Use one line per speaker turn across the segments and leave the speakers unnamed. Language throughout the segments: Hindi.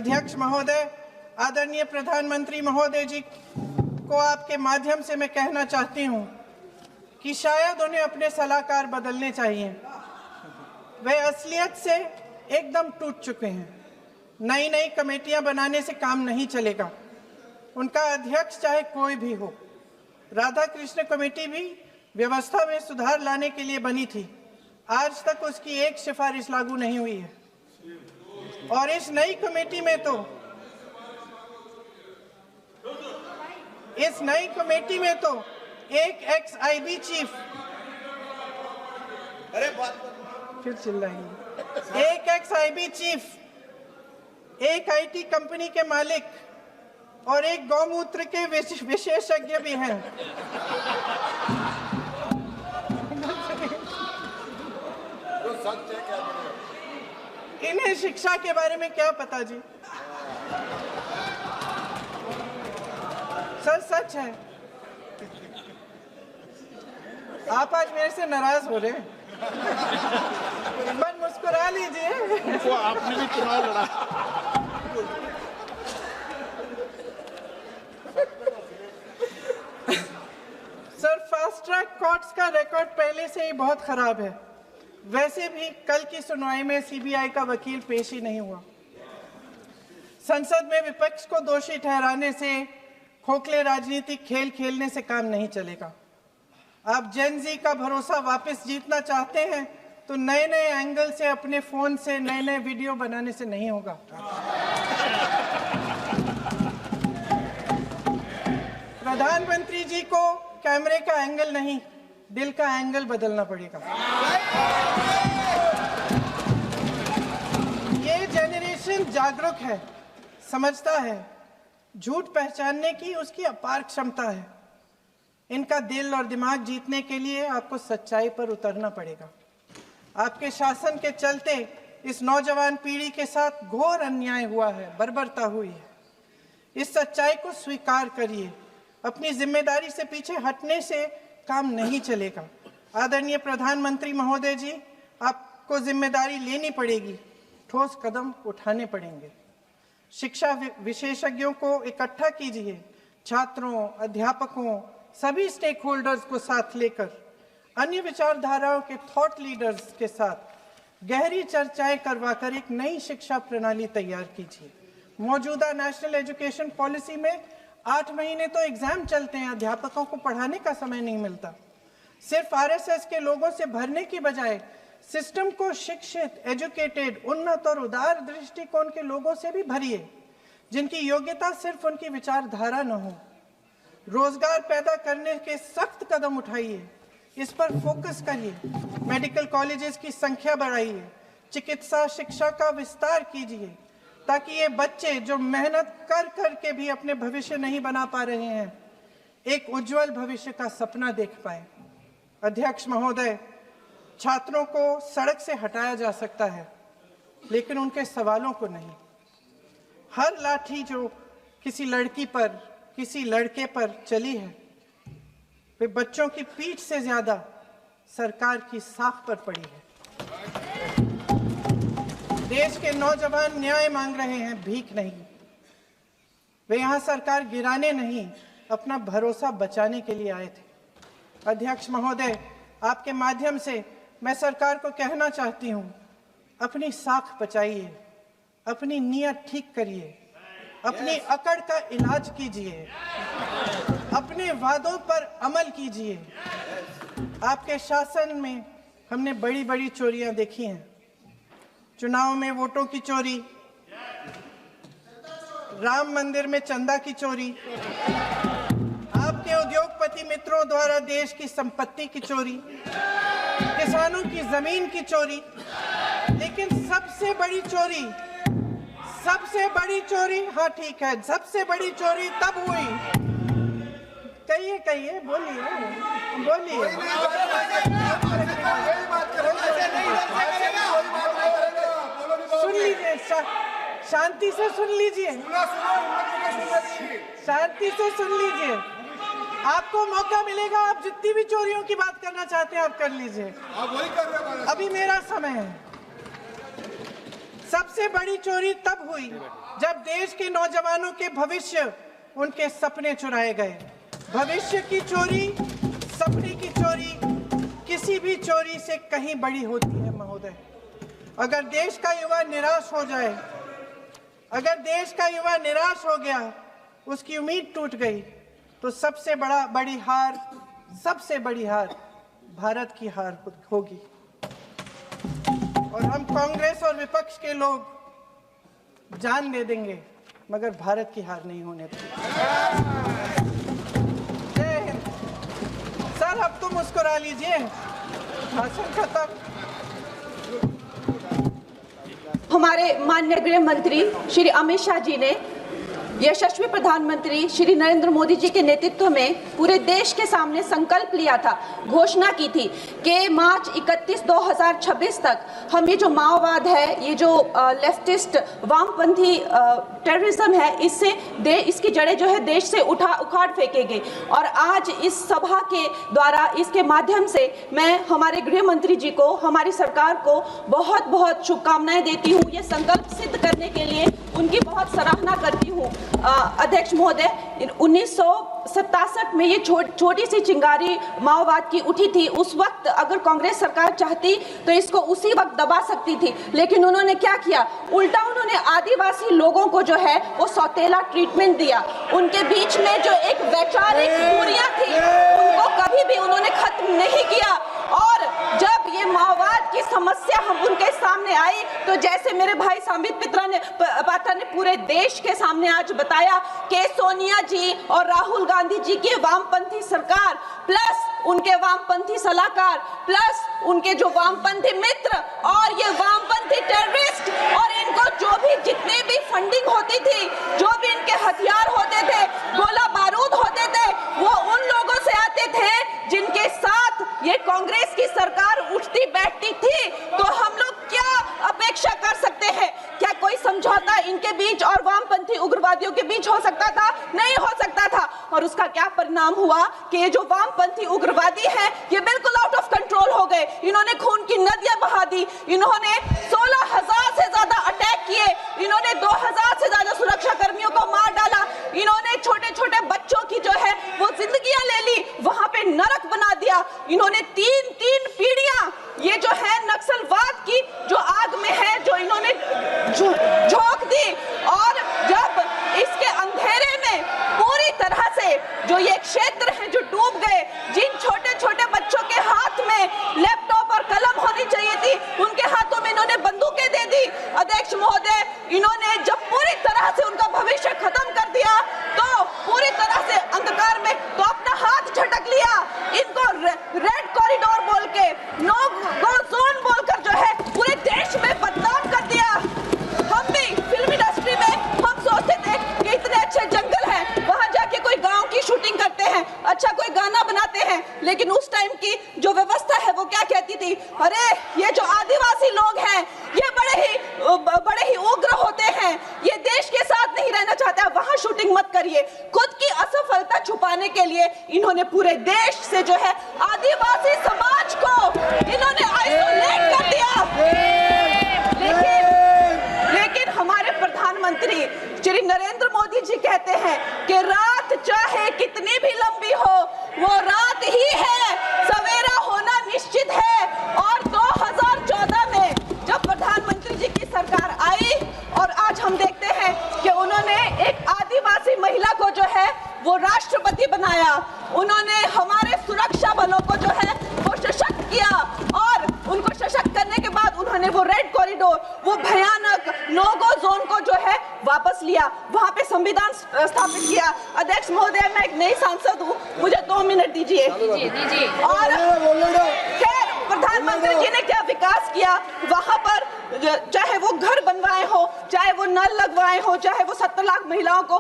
अध्यक्ष महोदय, आदरणीय प्रधानमंत्री महोदय जी को आपके माध्यम से मैं कहना चाहती हूं कि शायद उन्हें अपने सलाहकार बदलने चाहिए। वे असलियत से एकदम टूट चुके हैं। नई नई कमेटियां बनाने से काम नहीं चलेगा। उनका अध्यक्ष चाहे कोई भी हो। राधा कृष्ण कमेटी भी व्यवस्था में सुधार लाने के लिए बनी थी। आज तक उसकी एक सिफारिश लागू नहीं हुई है। और इस नई कमेटी में तो एक एक्स-आईबी चीफ, फिर चिल्लाएंगे, एक एक्स-आईबी चीफ, एक आईटी कंपनी के मालिक और एक गौमूत्र के विशेषज्ञ भी हैं। इन्हें शिक्षा के बारे में क्या पता जी? सच है। आप आज मेरे से नाराज हो रहे हैं। बस मुस्कुरा लीजिए।
वो आपने भी चुनाव लड़ा।
सर, फास्ट ट्रैक कोर्ट्स का रिकॉर्ड पहले से ही बहुत खराब है। वैसे भी कल की सुनवाई में सीबीआई का वकील पेश ही नहीं हुआ। संसद में विपक्ष को दोषी ठहराने से, खोखले राजनीतिक खेल खेलने से काम नहीं चलेगा। आप जेन जी का भरोसा वापस जीतना चाहते हैं तो नए नए एंगल से, अपने फोन से नए नए वीडियो बनाने से नहीं होगा। प्रधानमंत्री जी को कैमरे का एंगल नहीं, दिल का एंगल बदलना पड़ेगा। ये जेनरेशन जागरूक है, समझता है। झूठ पहचानने की उसकी अपार क्षमता है। इनका दिल और दिमाग जीतने के लिए आपको सच्चाई पर उतरना पड़ेगा। आपके शासन के चलते इस नौजवान पीढ़ी के साथ घोर अन्याय हुआ है, बर्बरता हुई है। इस सच्चाई को स्वीकार करिए। अपनी जिम्मेदारी से पीछे हटने से काम नहीं चलेगा। आदरणीय प्रधानमंत्री महोदय जी, आपको जिम्मेदारी लेनी पड़ेगी, ठोस कदम उठाने पड़ेंगे। शिक्षा विशेषज्ञों को इकट्ठा कीजिए, छात्रों, अध्यापकों, सभी स्टेक होल्डर्स को साथ लेकर, अन्य विचारधाराओं के थॉट लीडर्स के साथ गहरी चर्चाएं करवाकर एक नई शिक्षा प्रणाली तैयार कीजिए। मौजूदा नेशनल एजुकेशन पॉलिसी में 8 महीने तो एग्जाम चलते हैं, अध्यापकों को पढ़ाने का समय नहीं मिलता। सिर्फ आरएसएस के लोगों से भरने की बजाय सिस्टम को शिक्षित, एजुकेटेड, उन्नत और उदार दृष्टिकोण के लोगों से भी भरिए, जिनकी योग्यता सिर्फ उनकी विचारधारा न हो। रोजगार पैदा करने के सख्त कदम उठाइए, इस पर फोकस करिए। मेडिकल कॉलेजेस की संख्या बढ़ाइए, चिकित्सा शिक्षा का विस्तार कीजिए, ताकि ये बच्चे जो मेहनत कर कर के भी अपने भविष्य नहीं बना पा रहे हैं, एक उज्जवल भविष्य का सपना देख पाए। अध्यक्ष महोदय, छात्रों को सड़क से हटाया जा सकता है, लेकिन उनके सवालों को नहीं। हर लाठी जो किसी लड़की पर, किसी लड़के पर चली है, वे बच्चों की पीठ से ज्यादा सरकार की साख पर पड़ी है। देश के नौजवान न्याय मांग रहे हैं, भीख नहीं। वे यहां सरकार गिराने नहीं, अपना भरोसा बचाने के लिए आए थे। अध्यक्ष महोदय, आपके माध्यम से मैं सरकार को कहना चाहती हूं, अपनी साख बचाइए, अपनी नीयत ठीक करिए, अपनी अकड़ का इलाज कीजिए, अपने वादों पर अमल कीजिए। आपके शासन में हमने बड़ी बड़ी चोरियां देखी हैं। चुनाव में वोटों की चोरी, राम मंदिर में चंदा की चोरी, आपके उद्योगपति मित्रों द्वारा देश की संपत्ति की चोरी, किसानों की जमीन की चोरी, लेकिन सबसे बड़ी चोरी, हाँ ठीक है, सबसे बड़ी चोरी तब हुई। कहिए, बोलिए। सुन लीजिए, शांति से सुन लीजिए, शांति से सुन लीजिए। आपको मौका मिलेगा, आप जितनी भी चोरियों की बात करना चाहते हैं आप कर लीजिए। अभी मेरा समय है। सबसे बड़ी चोरी तब हुई जब देश के नौजवानों के भविष्य, उनके सपने चुराए गए। भविष्य की चोरी, सपने की चोरी किसी भी चोरी से कहीं बड़ी होती है महोदय। अगर देश का युवा निराश हो जाए, अगर देश का युवा निराश हो गया, उसकी उम्मीद टूट गई, तो सबसे बड़ी हार भारत की हार होगी। और हम कांग्रेस और विपक्ष के लोग जान दे देंगे, मगर भारत की हार नहीं होने देंगे। जय हिंद। सर, अब तो मुस्कुरा लीजिए, भाषण खत्म।
हमारे माननीय गृह मंत्री श्री अमित शाह जी ने यशस्वी प्रधानमंत्री श्री नरेंद्र मोदी जी के नेतृत्व में पूरे देश के सामने संकल्प लिया था, घोषणा की थी कि मार्च 31 2026 तक हम ये जो माओवाद है, ये जो लेफ्टिस्ट वामपंथी टेररिज्म है, इसकी जड़ें जो है देश से उखाड़ फेंकेंगे। और आज इस सभा के द्वारा, इसके माध्यम से मैं हमारे गृह मंत्री जी को, हमारी सरकार को बहुत बहुत शुभकामनाएं देती हूँ। ये संकल्प सिद्ध करने के लिए उनकी बहुत सराहना करती हूँ। अध्यक्ष महोदय, 1967 में ये छोटी सी चिंगारी माओवाद की उठी थी। उस वक्त अगर कांग्रेस सरकार चाहती तो इसको उसी वक्त दबा सकती थी, लेकिन उन्होंने क्या किया, उल्टा उन्होंने आदिवासी लोगों को जो है वो सौतेला ट्रीटमेंट दिया। उनके बीच में जो एक वैचारिक दूरियां थी, उनको कभी भी उन्होंने खत्म नहीं किया। और जब ये माओवाद की समस्या हम उनके सामने आई, तो जैसे मेरे भाई संबित पात्रा ने पूरे देश के सामने आज बताया कि सोनिया जी और राहुल गांधी जी की वामपंथी सरकार प्लस उनके वामपंथी सलाहकार प्लस उनके जो वामपंथी मित्र और ये वामपंथी टेररिस्ट, और इनको जो भी जितने भी फंडिंग होती थी, जो भी इनके हथियार होते थे, गोला बारूद होते थे, वो उन लोगों से आते थे जिनके साथ ये कांग्रेस की सरकार उठती बैठती थी। तो हम लोग क्या अपेक्षा कर सकते हैं? क्या कोई समझौता इनके बीच और वामपंथी उग्रवादियों के बीच हो सकता था? नहीं हो सकता था। और उसका क्या परिणाम हुआ कि ये जो वामपंथी उग्रवादी हैं, ये बिल्कुल आउट ऑफ कंट्रोल हो गए। इन्होंने खून की नदियां बहा दी, इन्होंने 16,000 से ज्यादा अटैक किए, इन्होंने 2,000 से ज्यादा सुरक्षा कर्मियों को मार डाला, इन्होंने छोटे छोटे बच्चों की जो है वो जिंदगियां ले ली, वहां पे नरक बना दिया। इन्होंने तीन पीढ़ियां ये जो है नक्सलवाद की जो आग में है, जो इन्होंने झोंक दी। और जब इसके अंधेरे में पूरी तरह से जो ये क्षेत्र है जो डूब गए, जिन छोटे छोटे बच्चों के हाथ में लैपटॉप और कलम होनी चाहिए थी, उनके हाथों में इन्होंने बंदूकें दे दी। अध्यक्ष महोदय, इन्होंने जब पूरी तरह से उनका भविष्य खत्म कर दिया, तो पूरी तरह से अंधकार में तो अपना हाथ झटक लिया। इनको रेड कॉरिडोर बोल के, नो गो जोन बोलकर जो है पूरे देश में बदनाम कर दिया। हम भी फिल्म इंडस्ट्री में हम सोचते थे कि इतने अच्छे जंगल हैं, वहां जाके कोई गांव की शूटिंग करते हैं, अच्छा कोई गाना बनाते हैं, लेकिन उस टाइम की जो व्यवस्था है वो क्या कहती थी, अरे ये जो आदिवासी लोग हैं ये बड़े ही उग्र होते हैं, ये देश के साथ नहीं रहना चाहते, वहां शूटिंग मत करिए। खुद की असफलता छुपाने के लिए इन्होंने पूरे देश से जो है आदिवासी समाज को इन्होंने आइसोलेट कर दिया। लेकिन हमारे प्रधानमंत्री श्री नरेंद्र मोदी जी कहते हैं कि रात चाहे कितनी भी लंबी हो, वो रात ही है, सवेरा होना निश्चित है। और 2014 में जब प्रधानमंत्री जी की सरकार आई और आज हम देखते हैं कि उन्होंने एक आदिवासी महिला को जो है वो राष्ट्रपति बनाया, उन्होंने हमारे सुरक्षा बलों को जो है वो सशक्त किया, और उनको सशक्त करने के बाद उन्होंने वो रेड कॉरिडोर, वो भयानक नो गो जोन को जो है वापस लिया, वहां पे संविधान स्थापित किया। अध्यक्ष महोदय, मैं एक नई सांसद हूँ, मुझे 2 मिनट दीजिए। और खैर प्रधानमंत्री जी ने क्या विकास किया वहां पर, चाहे वो घर बनवाए हो, चाहे वो नल लगवाए हो, चाहे वो 70 लाख महिलाओं को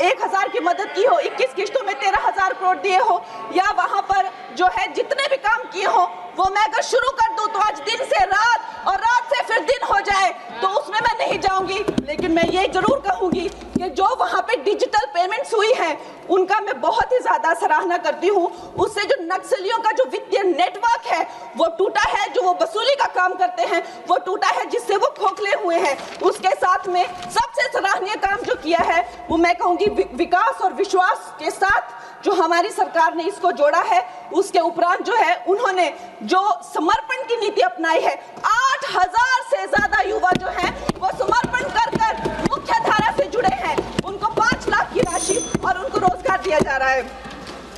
1,000 की मदद की हो, 21 किश्तों में 13,000 करोड़ दिए हो, या वहां पर जो है जितने भी काम किए हो, वो मैं अगर शुरू कर दूं तो आज दिन से रात और रात से फिर दिन हो जाए, तो उसमें मैं नहीं जाऊंगी। लेकिन मैं ये जरूर कहूंगी कि जो वहां पे डिजिटल पेमेंट्स हुई है उनका मैं बहुत ही ज्यादा सराहना करती हूँ। उससे जो नक्सलियों का जो वित्तीय नेटवर्क है वो टूटा है, जो वो वसूली का काम करते हैं वो टूटा है, जिससे वो खोखले हुए हैं। उसके साथ में सबसे सराहनीय काम जो किया है वो मैं कहूँगी विकास और विश्वास के साथ जो हमारी सरकार ने इसको जोड़ा है। उसके उपरांत जो है उन्होंने जो समर्पण की नीति अपनाई है, 8000 से ज्यादा युवा जो हैं वो समर्पण कर कर मुख्य धारा से जुड़े हैं। उनको 5 लाख की राशि और उनको रोजगार दिया जा रहा है।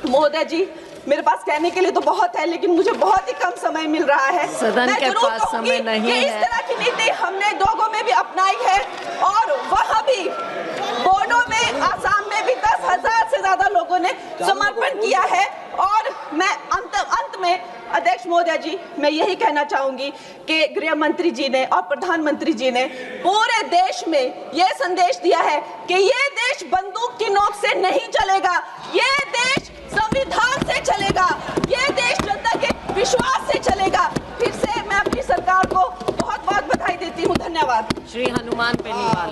महोदय जी, मेरे पास कहने के लिए तो बहुत है, लेकिन मुझे बहुत ही कम समय मिल रहा है।
सदन के पास समय नहीं है।
इस तरह की नीति हमने दोगो में भी अपनाई है और वहाँ भी बोडो में, आसाम में भी 10,000 से ज्यादा लोगों ने समर्पण किया है। और मैं अंत में अध्यक्ष महोदय जी, मैं यही कहना चाहूंगी कि गृह मंत्री जी ने और प्रधानमंत्री जी ने पूरे देश में यह संदेश दिया है कि ये देश बंदूक की नोक से नहीं चलेगा, ये देश संविधान से चलेगा, ये देश जनता के विश्वास से चलेगा। फिर से मैं अपनी सरकार को बहुत बहुत बधाई देती हूँ। धन्यवाद।
श्री हनुमान बेनीवाल।